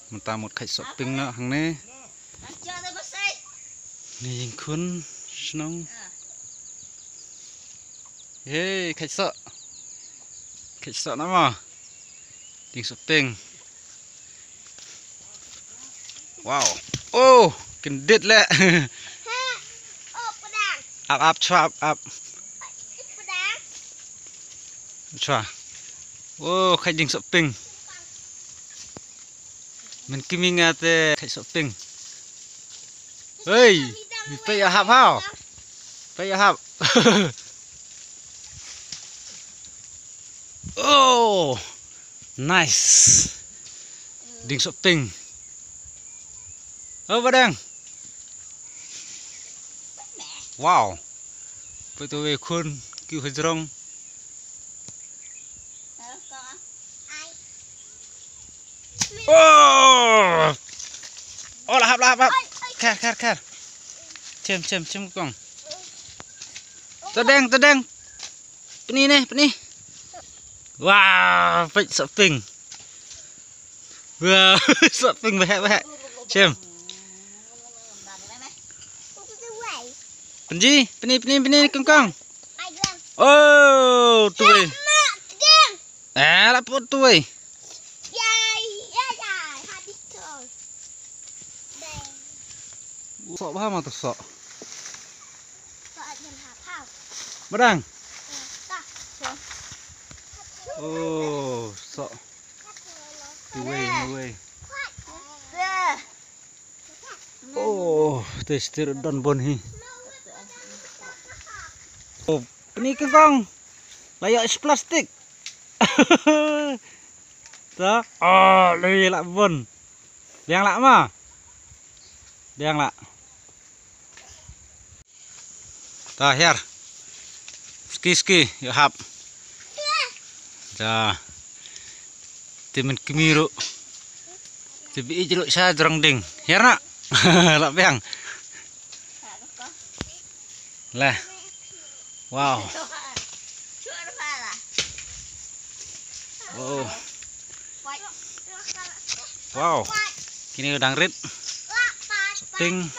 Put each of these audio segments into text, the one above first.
một ta một khách shopping nữa hàng này nhìn khun nông hey khách sợ lắm mà đi shopping wow oh kinh điệt lẹ áp choa oh khách đi shopping mình kim mình te khách shopping hey mình phải hạp hao phải hạp oh nice đi shopping vào đang wow bây tôi về khuôn kêu phải rong oh oh là hạp kher chem con tôi đang ini nih wow phải shopping wow shopping bahaya chem penji peni kong oh tuh lapor tuh sợ ba mà tôi sợ bắt đang oh sợ away oh testir don bon hi oh ini kong layak plastik đó oh lì lại bon đen lại mà đen lại ta here ski yuk hap ja timin kemiru tibi jeruk saya jerong ding here nak lak beng lah wow wow kini udah rit shopping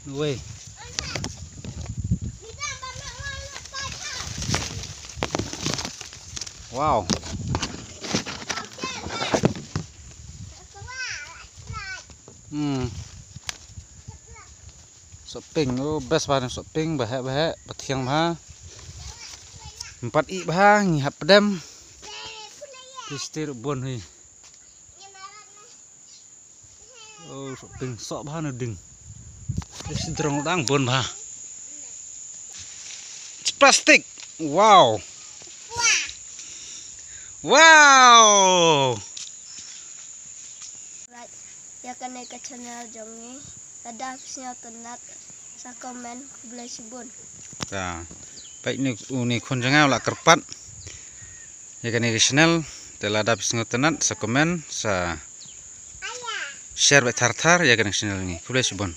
Weh. Wow. Shopping, oh best banget shopping, bahaya batiang mah. 4 i bah ngihap pedam. Tistir bon hi. Oh shopping sok bah neding. Sedrong dang bon bah. Plastik. Wow. Wow. Ya kan ke channel jongi. Ada sinyal tenat sa komen boleh sibun. Nah, baik ni kon jangan lah kerpat. Ya kan ke channel telah ada sinyal tenat sa komen sa share baik tar ya kan channel ini boleh sibun.